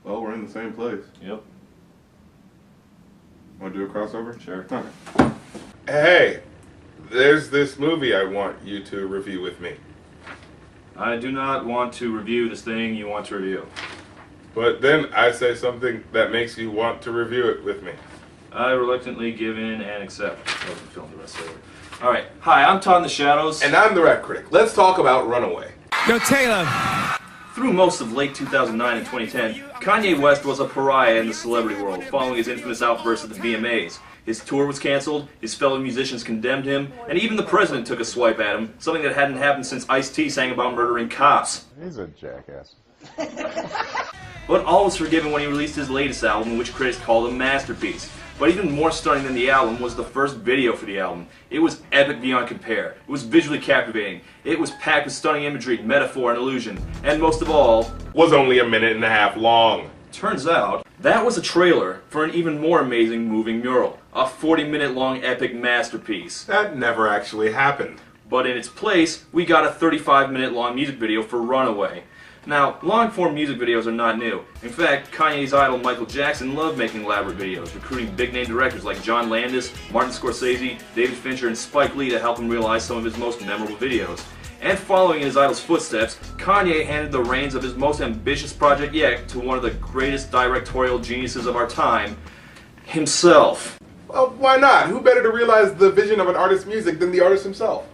Well, we're in the same place. Yep. Want to do a crossover? Sure. Okay. Hey, there's this movie I want you to review with me. I do not want to review this thing you want to review. But then I say something that makes you want to review it with me. I reluctantly give in and accept. I'll film the rest later. Alright, hi, I'm Todd in the Shadows. And I'm the Rap Critic. Let's talk about Runaway. Yo, Taylor! Through most of late 2009 and 2010, Kanye West was a pariah in the celebrity world, following his infamous outburst at the VMAs. His tour was canceled, his fellow musicians condemned him, and even the president took a swipe at him, something that hadn't happened since Ice-T sang about murdering cops. He's a jackass. But all was forgiven when he released his latest album, which critics called a masterpiece. But even more stunning than the album was the first video for the album. It was epic beyond compare. It was visually captivating. It was packed with stunning imagery, metaphor, and illusion. And most of all, was only a minute and a half long. Turns out, that was a trailer for an even more amazing moving mural. A 40-minute long epic masterpiece. That never actually happened. But in its place, we got a 35-minute long music video for Runaway. Now, long-form music videos are not new. In fact, Kanye's idol Michael Jackson loved making elaborate videos, recruiting big-name directors like John Landis, Martin Scorsese, David Fincher, and Spike Lee to help him realize some of his most memorable videos. And following in his idol's footsteps, Kanye handed the reins of his most ambitious project yet to one of the greatest directorial geniuses of our time, himself. Well, why not? Who better to realize the vision of an artist's music than the artist himself?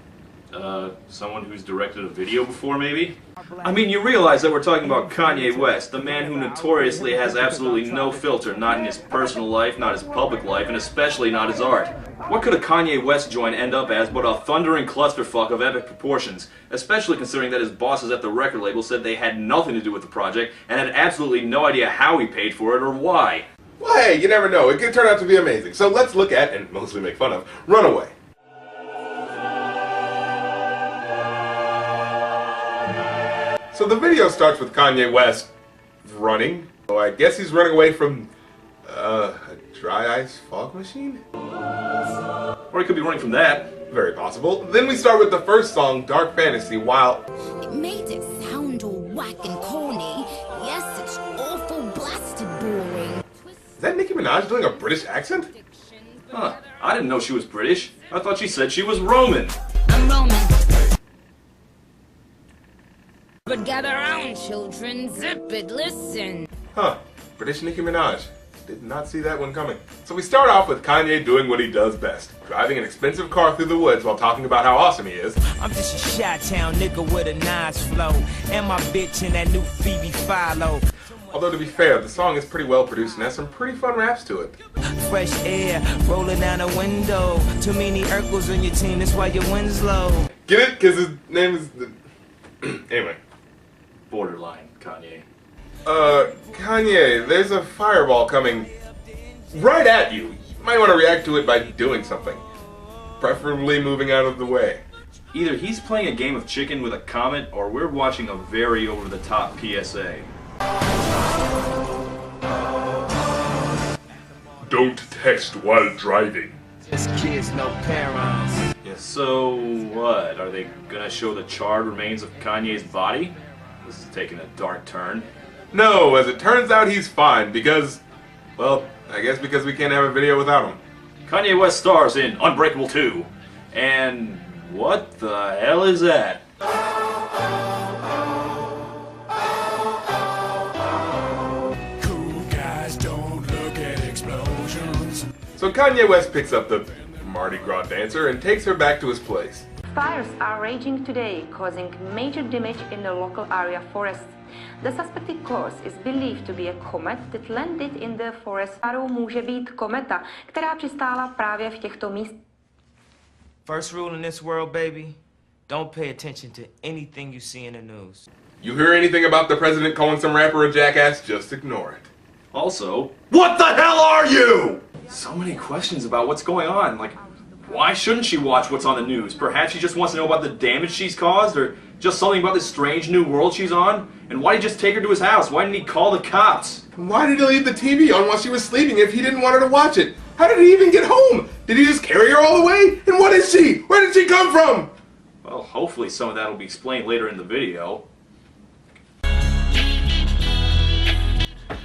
Someone who's directed a video before, maybe? I mean, you realize that we're talking about Kanye West, the man who notoriously has absolutely no filter, not in his personal life, not his public life, and especially not his art. What could a Kanye West joint end up as but a thundering clusterfuck of epic proportions, especially considering that his bosses at the record label said they had nothing to do with the project and had absolutely no idea how he paid for it or why. Well, hey, you never know. It could turn out to be amazing. So let's look at, and mostly make fun of, Runaway. So the video starts with Kanye West running. So I guess he's running away from a dry ice fog machine? Or he could be running from that. Very possible. Then we start with the first song, Dark Fantasy, while... It made it sound all whack and corny. Yes, it's awful blasted boring. Is that Nicki Minaj doing a British accent? Huh. I didn't know she was British. I thought she said she was Roman. I'm Roman. But gather round, children, zip it, listen. Huh. British Nicki Minaj. Did not see that one coming. So we start off with Kanye doing what he does best. Driving an expensive car through the woods while talking about how awesome he is. I'm just a Chi-Town nigga with a nice flow. And my bitch in that new Phoebe Philo. Although to be fair, the song is pretty well produced and has some pretty fun raps to it. Fresh air rolling down the window. Too many Urkels on your team, that's why your wind's low. Get it? Because his name is... Anyway. Borderline, Kanye. Kanye, there's a fireball coming right at you. You might want to react to it by doing something. Preferably moving out of the way. Either he's playing a game of chicken with a comet, or we're watching a very over-the-top PSA. Don't text while driving. Just kids, no parents. Yeah, so what? Are they gonna show the charred remains of Kanye's body? This is taking a dark turn. No, as it turns out he's fine because, well, I guess because we can't have a video without him. Kanye West stars in Unbreakable 2. And what the hell is that? Cool guys don't look at explosions. So Kanye West picks up the Mardi Gras dancer and takes her back to his place. Fires are raging today, causing major damage in the local area forest. The suspected cause is believed to be a comet that landed in the forest. Farou může být kometa, která přistála právě v těchto místech. First rule in this world, baby, don't pay attention to anything you see in the news. You hear anything about the president calling some rapper a jackass, just ignore it. Also, what the hell are you? So many questions about what's going on. Like, why shouldn't she watch what's on the news? Perhaps she just wants to know about the damage she's caused, or just something about this strange new world she's on? And why did he just take her to his house? Why didn't he call the cops? Why did he leave the TV on while she was sleeping if he didn't want her to watch it? How did he even get home? Did he just carry her all the way? And what is she? Where did she come from? Well, hopefully some of that will be explained later in the video.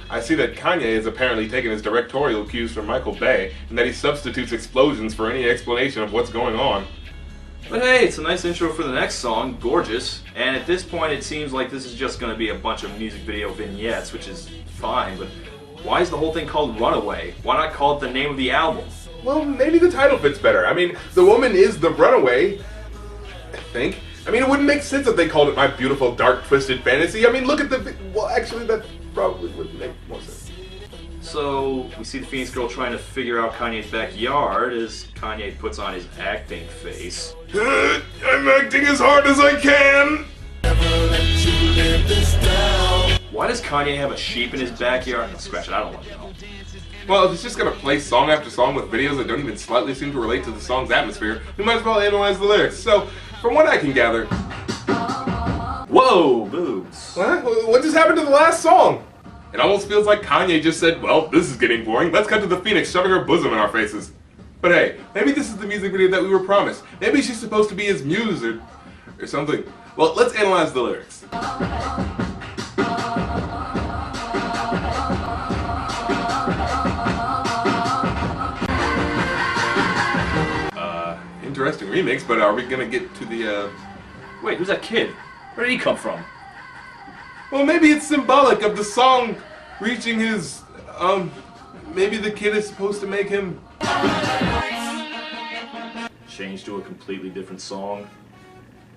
I see that Kanye has apparently taken his directorial cues from Michael Bay, and that he substitutes explosions for any explanation of what's going on. But hey, it's a nice intro for the next song, Gorgeous, and at this point it seems like this is just going to be a bunch of music video vignettes, which is fine, but why is the whole thing called Runaway? Why not call it the name of the album? Well, maybe the title fits better. I mean, the woman is the runaway, I think. I mean, it wouldn't make sense if they called it My Beautiful Dark Twisted Fantasy. I mean, look at the... Well, actually, that probably would make more sense. So, we see the Phoenix Girl trying to figure out Kanye's backyard as Kanye puts on his acting face. I'm acting as hard as I can! Why does Kanye have a sheep in his backyard? No, scratch it, I don't want to know. Well, if it's just gonna play song after song with videos that don't even slightly seem to relate to the song's atmosphere, we might as well analyze the lyrics. So, from what I can gather... Whoa, boobs. What just happened to the last song? It almost feels like Kanye just said, well, this is getting boring, let's cut to the Phoenix shoving her bosom in our faces. But hey, maybe this is the music video that we were promised. Maybe she's supposed to be his muse or something. Well, let's analyze the lyrics. Interesting remix, but are we gonna get to the, Wait, who's that kid? Where did he come from? Well, maybe it's symbolic of the song reaching his, maybe the kid is supposed to make him... Change to a completely different song?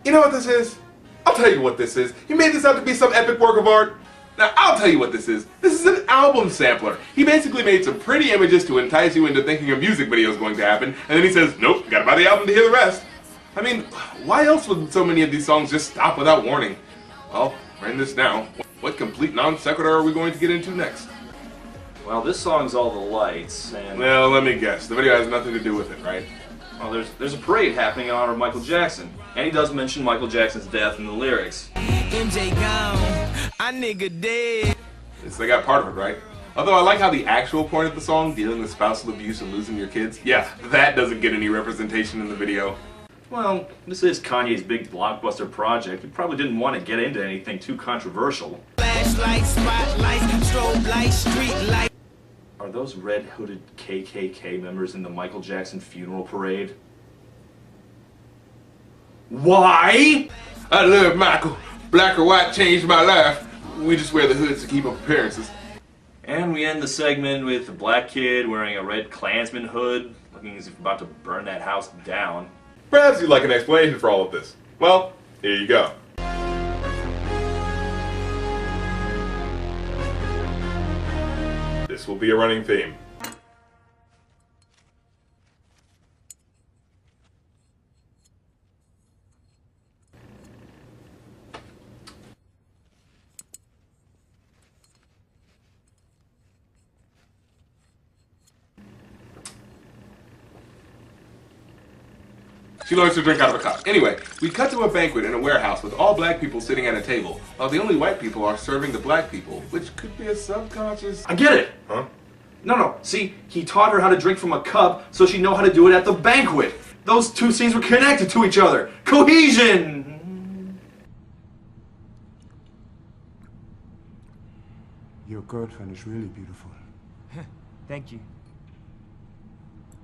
You know what this is? I'll tell you what this is. You made this out to be some epic work of art. Now, I'll tell you what this is. This is an album sampler. He basically made some pretty images to entice you into thinking a music video is going to happen, and then he says, nope, gotta buy the album to hear the rest. I mean, why else would so many of these songs just stop without warning? Well, we're in this now. What complete non sequitur are we going to get into next? Well, this song's All the Lights, and... Well, let me guess. The video has nothing to do with it, right? Well, there's a parade happening in honor of Michael Jackson, and he does mention Michael Jackson's death in the lyrics. MJ gone, I nigga dead. Yes, they got part of it, right? Although I like how the actual point of the song, dealing with spousal abuse and losing your kids, yeah, that doesn't get any representation in the video. Well, this is Kanye's big blockbuster project. He probably didn't want to get into anything too controversial. Flashlights, spotlights, strobe lights, street lights. Are those red-hooded KKK members in the Michael Jackson funeral parade? Why? I love Michael. Black or white changed my life. We just wear the hoods to keep up appearances. And we end the segment with a black kid wearing a red Klansman hood, looking as if he's about to burn that house down. Perhaps you'd like an explanation for all of this. Well, here you go. This will be a running theme. She learns to drink out of a cup. Anyway, we cut to a banquet in a warehouse with all black people sitting at a table, while the only white people are serving the black people, which could be a subconscious... I get it! Huh? No, see, he taught her how to drink from a cup so she'd know how to do it at the banquet. Those two scenes were connected to each other. Cohesion! Your girlfriend is really beautiful. Thank you.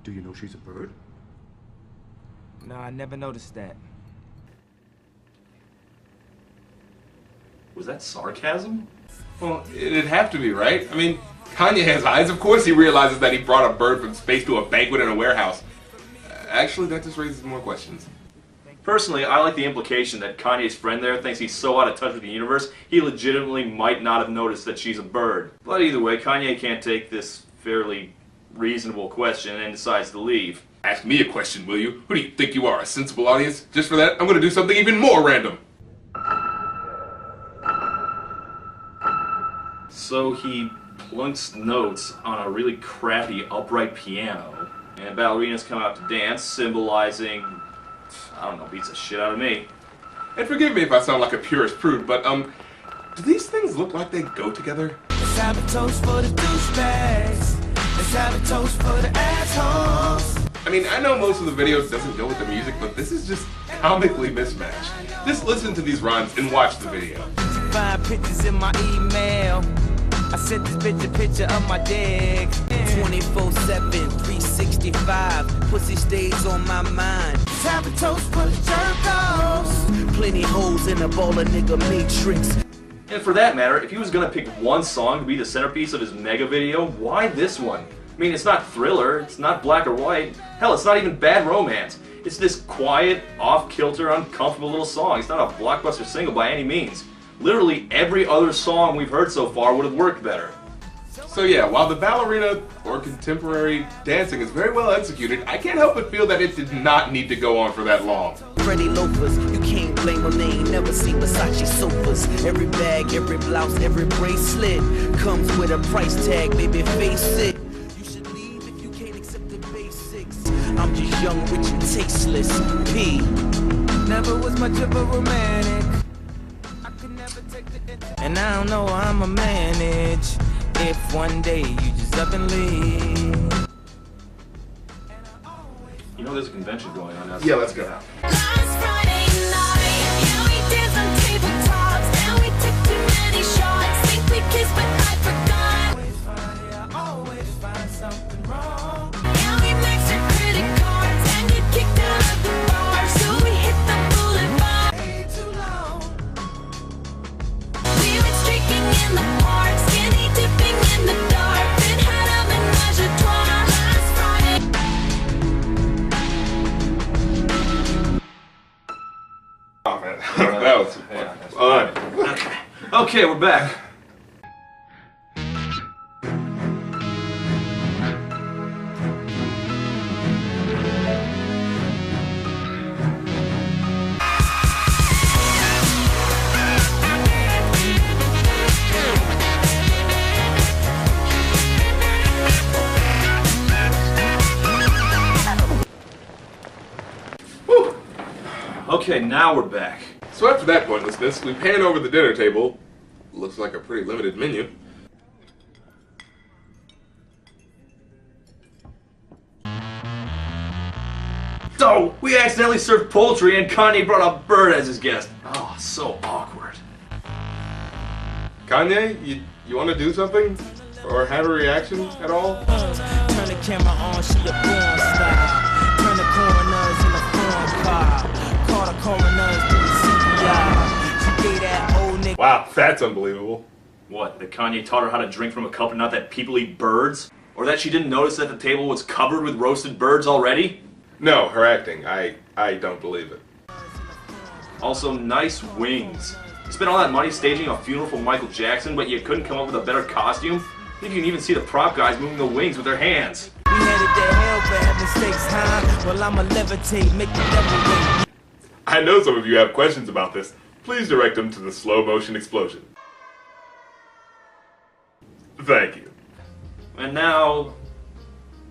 Do you know she's a bird? No, I never noticed that. Was that sarcasm? Well, it'd have to be, right? I mean, Kanye has eyes. Of course he realizes that he brought a bird from space to a banquet in a warehouse. Actually, that just raises more questions. Personally, I like the implication that Kanye's friend there thinks he's so out of touch with the universe, he legitimately might not have noticed that she's a bird. But either way, Kanye can't take this fairly reasonable question and decides to leave. Ask me a question, will you? Who do you think you are, a sensible audience? Just for that, I'm gonna do something even more random. So he plunks notes on a really crappy upright piano, and ballerinas come out to dance, symbolizing, I don't know, beats the shit out of me. And forgive me if I sound like a purist prude, but, do these things look like they go together? Let's have a toast for the douchebags. Let's have a toast for the assholes. I mean, I know most of the video doesn't go with the music, but this is just comically mismatched. Just listen to these rhymes and watch the video. Find pictures in my email. I sent this bitch a picture of my dick. 24/7, 365. Pussy stays on my mind. Sabotage full of jerk-offs. Plenty holes in a ball of nigga matrix. And for that matter, if he was gonna pick one song to be the centerpiece of his mega video, why this one? I mean, it's not Thriller, it's not Black or White, hell, it's not even Bad Romance. It's this quiet, off-kilter, uncomfortable little song. It's not a blockbuster single by any means. Literally every other song we've heard so far would have worked better. So yeah, while the ballerina or contemporary dancing is very well executed, I can't help but feel that it did not need to go on for that long. Freddie loafers, you can't blame them, they ain't never seen Versace sofas. Every bag, every blouse, every bracelet comes with a price tag, baby, face it. You should leave if you can't accept the basics. I'm just young, rich, and tasteless. P. Never was much of a romantic. I could never take the and I don't know how I'ma manage if one day you just up and leave. You know there's a convention going on now. Yeah, let's go. Last Friday night, yeah, we danced on tabletops, and we took too many shots. Think we kissed, but I forgot. Always find something wrong. Yeah, we maxed our credit cards and get kicked out of the bar, so we hit the boulevard. Ain't too long. We went streaking in the park, skinny dipping in the dark, then had a menage a trois. Last Friday. Oh man, that was fun. Okay, we're back. Whew. Okay, now we're back. So after that pointlessness, we pan over the dinner table. Looks like a pretty limited menu. So, we accidentally served poultry and Kanye brought a bird as his guest. Oh, so awkward. Kanye, you want to do something? Or have a reaction at all? Turn the camera on, she a porn star. Turn the coroners in a foreign car. Call the coroners to the CPI. She gave that old nigga. Wow, that's unbelievable. What, that Kanye taught her how to drink from a cup and not that people eat birds? Or that she didn't notice that the table was covered with roasted birds already? No, her acting. I don't believe it. Also, nice wings. You spent all that money staging a funeral for Michael Jackson, but you couldn't come up with a better costume? I think you can even see the prop guys moving the wings with their hands. We headed to hell for having stakes high. Well, I'ma levitate, make the devil wait. I know some of you have questions about this. Please direct them to the slow motion explosion. Thank you. And now,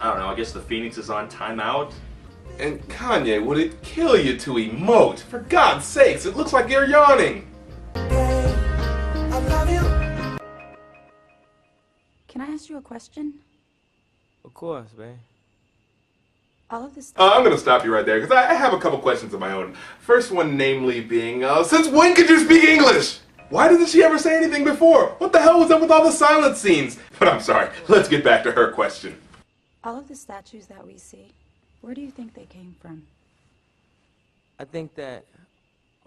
I don't know, I guess the Phoenix is on timeout? And Kanye, would it kill you to emote? For God's sakes, it looks like you're yawning. I love you. Can I ask you a question? Of course, man. All of this I'm gonna stop you right there, because I have a couple questions of my own. First one namely being, since when could you speak English? Why doesn't she ever say anything before? What the hell was up with all the silent scenes? But I'm sorry, let's get back to her question. all of the statues that we see, where do you think they came from? I think that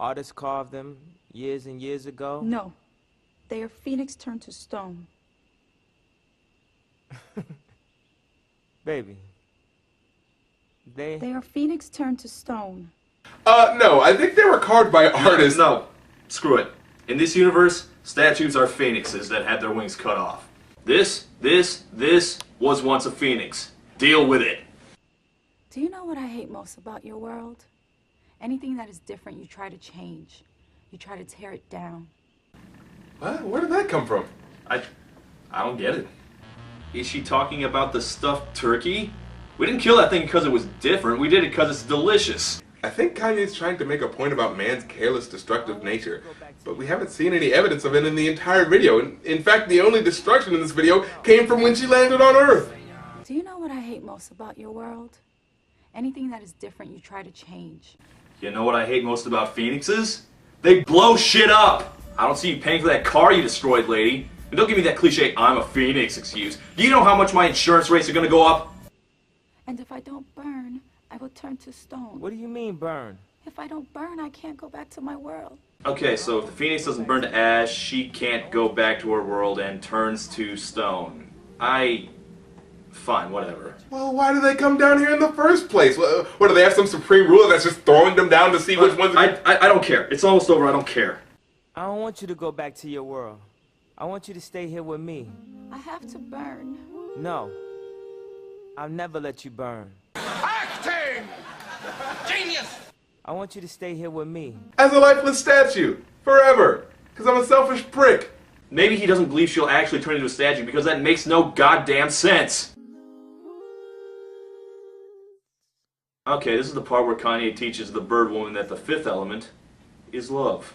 artists carved them years and years ago. No. They are phoenix turned to stone. Baby. They are phoenix turned to stone. No, I think they were carved by artists. No, screw it. In this universe, statues are phoenixes that had their wings cut off. This was once a phoenix. Deal with it. Do you know what I hate most about your world? Anything that is different, you try to change. You try to tear it down. What? Where did that come from? I don't get it. Is she talking about the stuffed turkey? We didn't kill that thing because it was different. We did it because it's delicious. I think Kanye's trying to make a point about man's careless, destructive nature, but we haven't seen any evidence of it in the entire video. In fact, the only destruction in this video came from when she landed on Earth. Do you know what I hate most about your world? Anything that is different, you try to change. You know what I hate most about phoenixes? They blow shit up. I don't see you paying for that car you destroyed, lady. And don't give me that cliche "I'm a phoenix" excuse. Do you know how much my insurance rates are gonna go up? And if I don't burn, I will turn to stone. What do you mean, burn? If I don't burn, I can't go back to my world. Okay, so if the phoenix doesn't burn to ash, she can't go back to her world and turns to stone. Fine, whatever. Well, why do they come down here in the first place? What do they have some supreme ruler that's just throwing them down to see which ones? I don't care. It's almost over. I don't care. I don't want you to go back to your world. I want you to stay here with me. I have to burn. No. I'll never let you burn. Acting! Genius! I want you to stay here with me. As a lifeless statue, forever. Because I'm a selfish prick. Maybe he doesn't believe she'll actually turn into a statue because that makes no goddamn sense. Okay, this is the part where Kanye teaches the bird woman that the fifth element is love.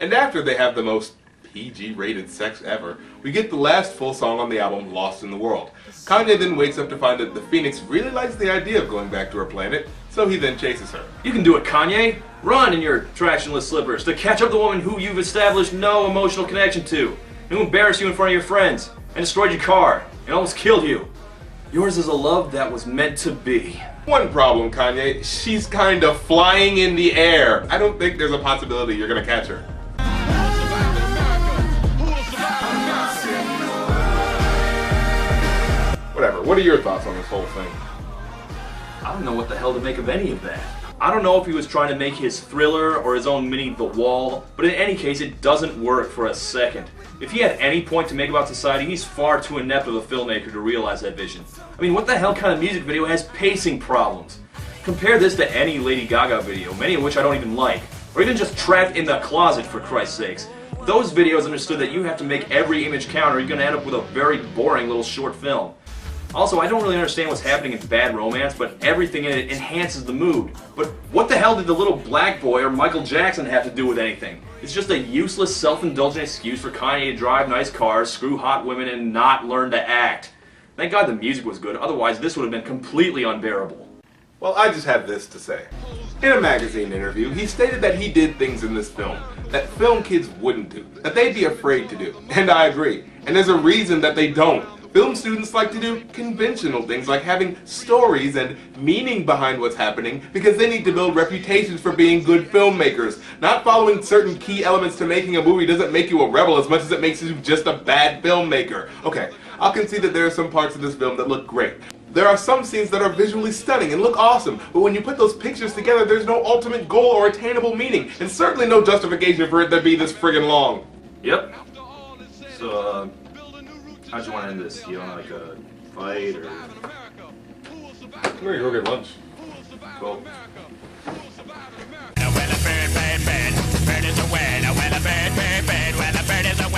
And after they have the most PG-rated sex ever, we get the last full song on the album, Lost in the World. Kanye then wakes up to find that the Phoenix really likes the idea of going back to her planet, so he then chases her. You can do it, Kanye. Run in your tractionless slippers to catch up the woman who you've established no emotional connection to, who embarrassed you in front of your friends, and destroyed your car, and almost killed you. Yours is a love that was meant to be. One problem, Kanye. She's kind of flying in the air. I don't think there's a possibility you're gonna catch her. Whatever, what are your thoughts on this whole thing? I don't know what the hell to make of any of that. I don't know if he was trying to make his Thriller or his own mini The Wall, but in any case, it doesn't work for a second. If he had any point to make about society, he's far too inept of a filmmaker to realize that vision. I mean, what the hell kind of music video has pacing problems? Compare this to any Lady Gaga video, many of which I don't even like, or even just Trapped in the Closet, for Christ's sakes. Those videos understood that you have to make every image count or you're going to end up with a very boring little short film. Also, I don't really understand what's happening in Bad Romance, but everything in it enhances the mood. But what the hell did the little black boy or Michael Jackson have to do with anything? It's just a useless, self-indulgent excuse for Kanye to drive nice cars, screw hot women, and not learn to act. Thank God the music was good, otherwise this would have been completely unbearable. Well, I just have this to say. In a magazine interview, he stated that he did things in this film that film kids wouldn't do, that they'd be afraid to do. And I agree. And there's a reason that they don't. Film students like to do conventional things like having stories and meaning behind what's happening because they need to build reputations for being good filmmakers. Not following certain key elements to making a movie doesn't make you a rebel as much as it makes you just a bad filmmaker. Okay, I'll concede that there are some parts of this film that look great. There are some scenes that are visually stunning and look awesome, but when you put those pictures together, there's no ultimate goal or attainable meaning, and certainly no justification for it to be this friggin' long. Yep. So, how'd you want to end this? You want like a fight or? We're gonna go get lunch. Cool.